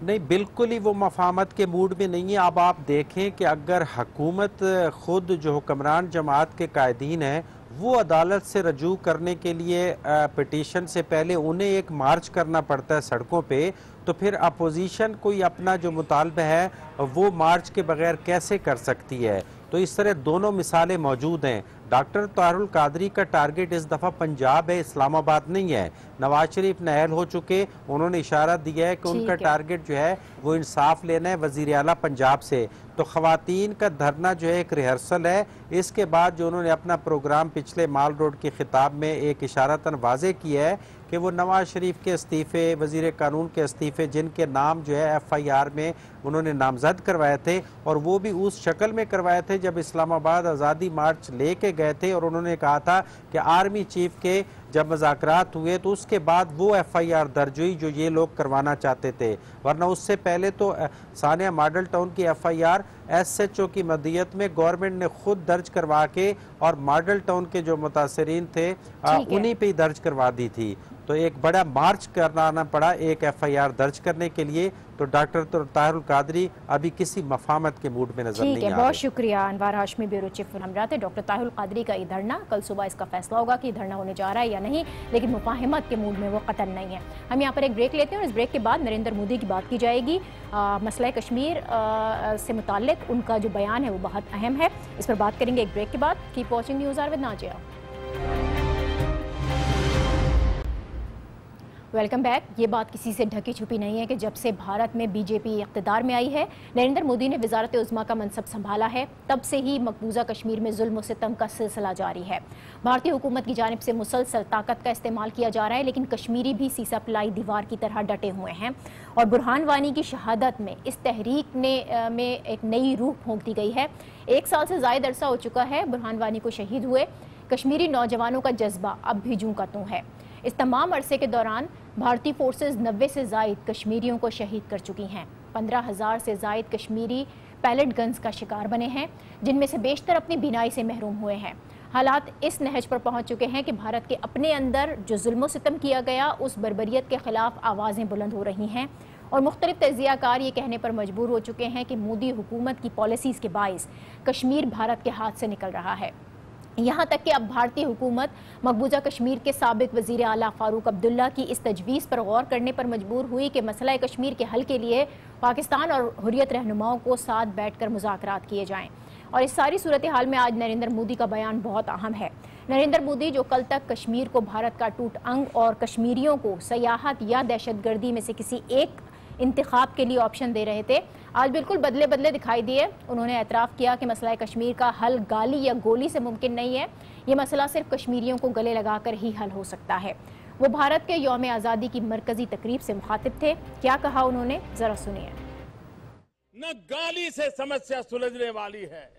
नहीं, बिल्कुल ही वो मफाहमत के मूड में नहीं है। अब आप देखें कि अगर हुकूमत खुद जो हुक्मरान जमात के कायदीन हैं वो अदालत से रजू करने के लिए पिटीशन से पहले उन्हें एक मार्च करना पड़ता है सड़कों पे, तो फिर अपोजिशन कोई अपना जो मुतालबा है वो मार्च के बगैर कैसे कर सकती है? तो इस तरह दोनों मिसालें मौजूद हैं। डॉक्टर तारुल कादरी का टारगेट इस दफ़ा पंजाब है, इस्लामाबाद नहीं है। नवाज शरीफ नाअहल हो चुके, उन्होंने इशारा दिया है कि उनका टारगेट जो है वो इंसाफ लेना है वज़ीर आला पंजाब से। तो ख़वातीन का धरना जो है एक रिहर्सल है। इसके बाद जो उन्होंने अपना प्रोग्राम पिछले माल रोड के खिताब में एक इशारतन वाज़े किया है कि वो नवाज शरीफ के इस्तीफ़े, वज़ीर कानून के इस्तीफ़े जिनके नाम जो है FIR में उन्होंने नामजद करवाए थे और वो भी उस शक्ल में करवाए थे जब इस्लामाबाद आज़ादी मार्च लेके गए थे और उन्होंने कहा था कि आर्मी चीफ के जब मुज़ाकरात हुए तो उसके बाद वो FIR दर्ज हुई जो ये लोग करवाना चाहते थे, वरना उससे पहले तो सानिया मॉडल टाउन की FIR SHO की मदीयत में गवर्नमेंट ने खुद दर्ज करवा के और मॉडल टाउन के जो मुतासरीन थे उन्हीं पे ही दर्ज करवा दी थी। तो एक बड़ा मार्च कराना पड़ा एक FIR दर्ज करने के लिए। तो डॉक्टर तारुल कादरी अभी किसी मफाहमत के मूड में नजर नहीं आ रहे। बहुत शुक्रिया अनवर हाशमी, ब्यूरो चीफ हमरा थे। डॉक्टर तारुल कादरी का ये धरना, कल सुबह इसका फैसला होगा कि धरना होने जा रहा है या नहीं, लेकिन मुफाहमत के मूड में वो कतन नहीं है। हम यहाँ पर एक ब्रेक लेते हैं और इस ब्रेक के बाद नरेंद्र मोदी की बात की जाएगी। मसला कश्मीर से मुताल्लिक उनका जो बयान है वो बहुत अहम है, इस पर बात करेंगे एक ब्रेक के बाद। Keep watching news hour with Nazia. Welcome back. ये बात किसी से ढकी छुपी नहीं है कि जब से भारत में बीजेपी इख्तिदार में आई है, नरेंद्र मोदी ने वजारत उज़्मा का मनसब संभाला है, तब से ही मकबूजा कश्मीर में जुल्म और सितम का सिलसिला जारी है। भारतीय हुकूमत की जानिब से मुसलसल ताकत का इस्तेमाल किया जा रहा है, लेकिन कश्मीरी भी सीसा पिलाई दीवार की तरह डटे हुए हैं। और बुरहान वानी की शहादत में इस तहरीक में एक नई रूह फूंक दी गई है। 1 साल से ज़ायद अरसा हो चुका है बुरहान वानी को शहीद हुए। कश्मीरी नौजवानों का जज्बा अब भी जूं का त्यों है। इस तमाम अरसे के दौरान भारतीय फोर्सेस 90 से ज़ायद कश्मीरियों को शहीद कर चुकी हैं। 15,000 से ज़ायद कश्मीरी पैलेट गन्स का शिकार बने हैं, जिनमें से बेशतर अपनी बीनाई से महरूम हुए हैं। हालात इस नहज पर पहुंच चुके हैं कि भारत के अपने अंदर जो जुल्म सितम किया गया, उस बर्बरियत के खिलाफ आवाज़ें बुलंद हो रही हैं और मुख्तलिफ तजियाकार ये कहने पर मजबूर हो चुके हैं कि मोदी हुकूमत की पॉलिसीज़ के बाइस कश्मीर भारत के हाथ से निकल रहा है। यहाँ तक कि अब भारतीय हुकूमत मकबूजा कश्मीर के साबिक वज़ीर आला फारूक अब्दुल्ला की इस तजवीज़ पर गौर करने पर मजबूर हुई कि मसला कश्मीर के हल के लिए पाकिस्तान और हुर्रियत रहनुमाओं को साथ बैठकर मुज़ाकरात किए जाएं। और इस सारी सूरत हाल में आज नरेंद्र मोदी का बयान बहुत अहम है। नरेंद्र मोदी जो कल तक कश्मीर को भारत का टूट अंग और कश्मीरियों को सयाहत या दहशतगर्दी में से किसी एक इंतखाब के लिए ऑप्शन दे रहे थे, आज बिल्कुल बदले बदले दिखाई दिए। उन्होंने एतराफ़ किया कि मसला कश्मीर का हल गाली या गोली से मुमकिन नहीं है। ये मसला सिर्फ कश्मीरियों को गले लगाकर ही हल हो सकता है। वो भारत के यौम आज़ादी की मरकजी तकरीब से मुखातिब थे। क्या कहा उन्होंने, ज़रा सुनिए। न गाली से समस्या सुलझने वाली है,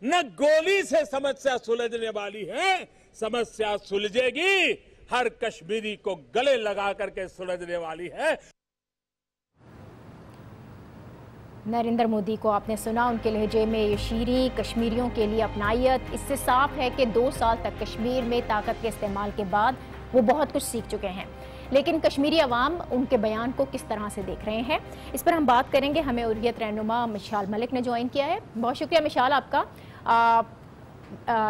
न गोली से समस्या सुलझने वाली है। समस्या सुलझेगी, हर कश्मीरी को गले लगा करके सुलझने वाली है। नरेंद्र मोदी को आपने सुना, उनके लहजे में ये शीरी कश्मीरियों के लिए अपनायत। इससे साफ है कि 2 साल तक कश्मीर में ताकत के इस्तेमाल के बाद वो बहुत कुछ सीख चुके हैं। लेकिन कश्मीरी अवाम उनके बयान को किस तरह से देख रहे हैं, इस पर हम बात करेंगे। हमें हुर्रियत रहनुमा मिशाल मलिक ने ज्वाइन किया है। बहुत शुक्रिया मिशाल आपका।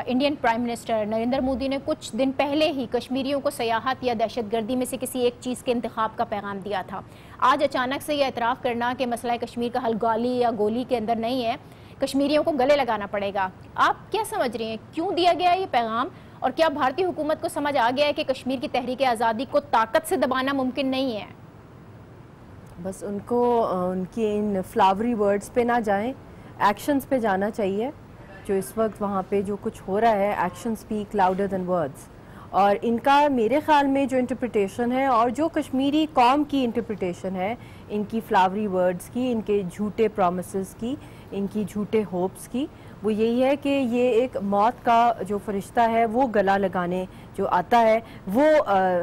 Indian prime minister Narendra Modi ने कुछ दिन पहले ही कश्मीरियों को सयाहत या दहशतगर्दी में से किसी एक चीज़ के इंतखाब का पैगाम दिया था। आज अचानक से यह एतराफ़ करना कि मसला कश्मीर का हल गाली या गोली के अंदर नहीं है, कश्मीरियों को गले लगाना पड़ेगा। आप क्या समझ रही हैं, क्यों दिया गया ये पैगाम? और क्या भारतीय हुकूमत को समझ आ गया है कि कश्मीर की तहरीक आज़ादी को ताकत से दबाना मुमकिन नहीं है? बस उनको उनकी इन फ्लावरी वर्ड्स पे ना जाएं, एक्शंस पे जाना चाहिए। जो इस वक्त वहाँ पे जो कुछ हो रहा है, action speak louder than words. और इनका मेरे ख़्याल में जो इंटरप्रिटेशन है और जो कश्मीरी कौम की इंटरप्रिटेशन है इनकी फ्लावरी वर्ड्स की, इनके झूठे प्रॉमिसेस की, इनकी झूठे होप्स की, वो यही है कि ये एक मौत का जो फरिश्ता है वो गला लगाने जो आता है, वो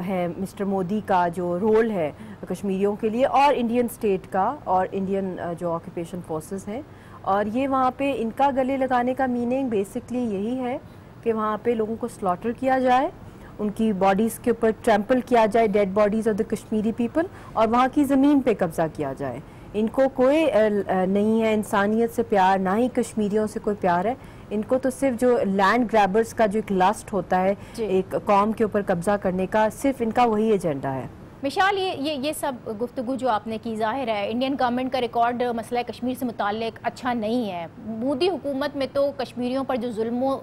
है मिस्टर मोदी का जो रोल है कश्मीरियों के लिए और इंडियन स्टेट का और इंडियन जो ऑक्यूपेशन फोर्सेस हैं। और ये वहाँ पे इनका गले लगाने का मीनिंग बेसिकली यही है कि वहाँ पे लोगों को स्लॉटर किया जाए, उनकी बॉडीज़ के ऊपर ट्रैम्पल किया जाए, dead bodies of the Kashmiri people, और वहाँ की ज़मीन पे कब्ज़ा किया जाए। इनको कोई नहीं है इंसानियत से प्यार, ना ही कश्मीरियों से कोई प्यार है। इनको तो सिर्फ जो लैंड ग्रैबर्स का जो एक लस्ट होता है एक कौम के ऊपर कब्ज़ा करने का, सिर्फ इनका वही एजेंडा है। मिशाल, ये सब गुफ्तगू जो आपने की, ज़ाहिर है इंडियन गवर्नमेंट का रिकॉर्ड मसला कश्मीर से मुताल्लिक अच्छा नहीं है। मोदी हुकूमत में तो कश्मीरियों पर जो जुल्म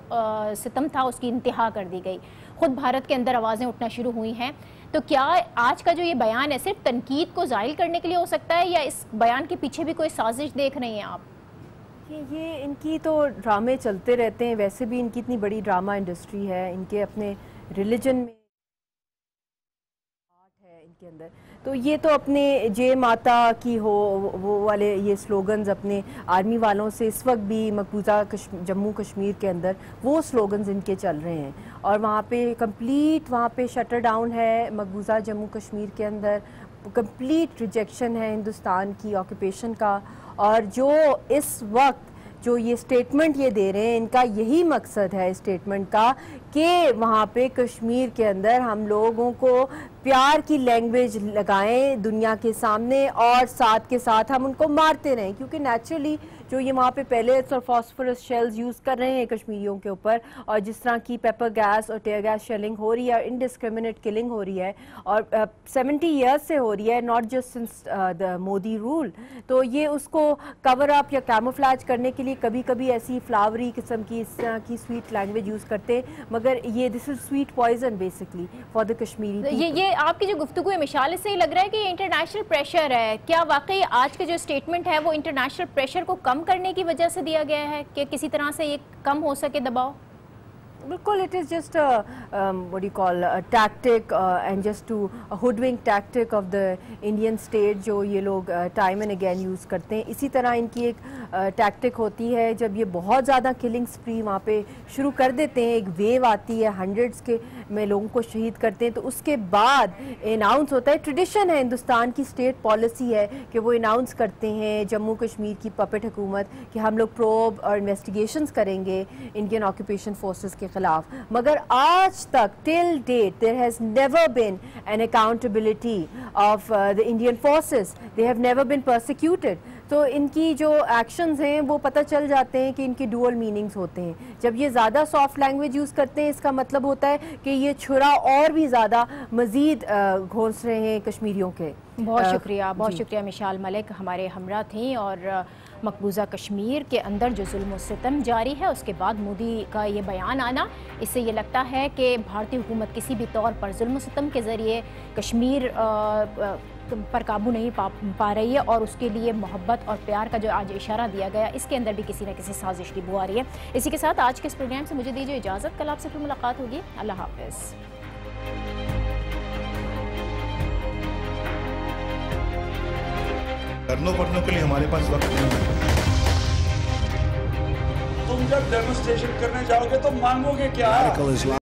सितम था उसकी इंतहा कर दी गई। ख़ुद भारत के अंदर आवाज़ें उठना शुरू हुई हैं। तो क्या आज का जो ये बयान है सिर्फ तनकीद को ज़ाहिर करने के लिए हो सकता है, या इस बयान के पीछे भी कोई साजिश देख रही हैं आप? ये इनकी तो ड्रामे चलते रहते हैं। वैसे भी इनकी इतनी बड़ी ड्रामा इंडस्ट्री है, इनके अपने रिलीजन में के अंदर, तो ये तो अपने जय माता की हो वो वाले ये स्लोगन्स अपने आर्मी वालों से इस वक्त भी मकबूजा जम्मू कश्मीर के अंदर वो स्लोगन्स इनके चल रहे हैं। और वहाँ पे कंप्लीट वहाँ पे शटर डाउन है मकबूजा जम्मू कश्मीर के अंदर, कंप्लीट रिजेक्शन है हिंदुस्तान की ऑक्यूपेशन का। और जो इस वक्त जो ये स्टेटमेंट ये दे रहे हैं, इनका यही मकसद है स्टेटमेंट का कि वहाँ पे कश्मीर के अंदर हम लोगों को प्यार की लैंग्वेज लगाएं दुनिया के सामने और साथ के साथ हम उनको मारते रहें, क्योंकि नेचुरली जो ये वहाँ पे पहले फॉस्फोरस शेल्स यूज़ कर रहे हैं कश्मीरियों के ऊपर, और जिस तरह की पेपर गैस और टेयर गैस शेलिंग हो रही है, इनडिस्क्रिमिनेट किलिंग हो रही है और 70 ईयर्स से हो रही है, not just since the Modi rule. तो ये उसको कवर अप या कैमोफ्लैज करने के लिए कभी कभी ऐसी फ्लावरी किस्म की इस तरह की स्वीट लैंग्वेज यूज़ करते हैं, मगर ये this is sweet poison basically for the Kashmiri. ये آپ کی جو گفتگو ہے مشال، اس سے لگ رہا ہے کہ یہ انٹرنیشنل پریشر ہے. کیا واقعی آج کے جو اسٹیٹمنٹ ہے وہ انٹرنیشنل پریشر کو کم کرنے کی وجہ سے دیا گیا ہے کہ کسی طرح سے یہ کم ہو سکے دباؤ؟ بالکل, it is just what do you call a tactic and just to a hoodwink tactic of the Indian state جو یہ لوگ time and again use کرتے ہیں. اسی طرح ان کی ایک ٹیکٹک ہوتی ہے جب یہ بہت زیادہ کلنگ سپری وہاں پہ شروع کر دیتے ہیں, ایک ویو آتی ہے, ہنڈریڈز کے میں لوگوں کو شہید کرتے ہیں, تو اس کے بعد اناؤنس ہوتا ہے. ٹریڈیشن ہے, ہندوستان کی اسٹیٹ پالیسی ہے کہ وہ اناؤنس کرتے ہیں جموں کشمیر کی پپٹ حکومت کہ ہم لوگ پروب اور انویسٹیگیشنز کریں گے انڈین آکوپیشن فورسز کے خلاف. مگر آج تک till date there has never been an accountability of the Indian forces. They have never been persecuted. تو ان کی جو ایکشنز ہیں وہ پتہ چل جاتے ہیں کہ ان کی ڈوئل میننگز ہوتے ہیں. جب یہ زیادہ سافٹ لینگویج یوز کرتے ہیں اس کا مطلب ہوتا ہے کہ یہ چھرا اور بھی زیادہ مزید گھونس رہے ہیں کشمیریوں کے. بہت شکریہ, بہت شکریہ. مشال ملک ہمارے ہمراہ تھیں. اور مقبوضہ کشمیر کے اندر جو ظلم و ستم جاری ہے اس کے بعد مودی کا یہ بیان آنا, اس سے یہ لگتا ہے کہ بھارتی حکومت کسی بھی طور پر ظلم و ستم کے ذریعے کشمیر پر قابو نہیں پا رہی ہے, اور اس کے لیے محبت اور پیار کا جو آج اشارہ دیا گیا اس کے اندر بھی کسی نہ کسی سازش کی بو آ رہی ہے. اسی کے ساتھ آج کے اس پروگرام سے مجھے دیجیے اجازت. کل آپ سے پھر ملاقات ہوگی. اللہ حافظ. کرنوں پڑھنوں کے لیے ہمارے پاس وقت نہیں ہے. تم جب ڈیمونسٹریشن کرنے جاؤ گے تو مانگو گے کیا؟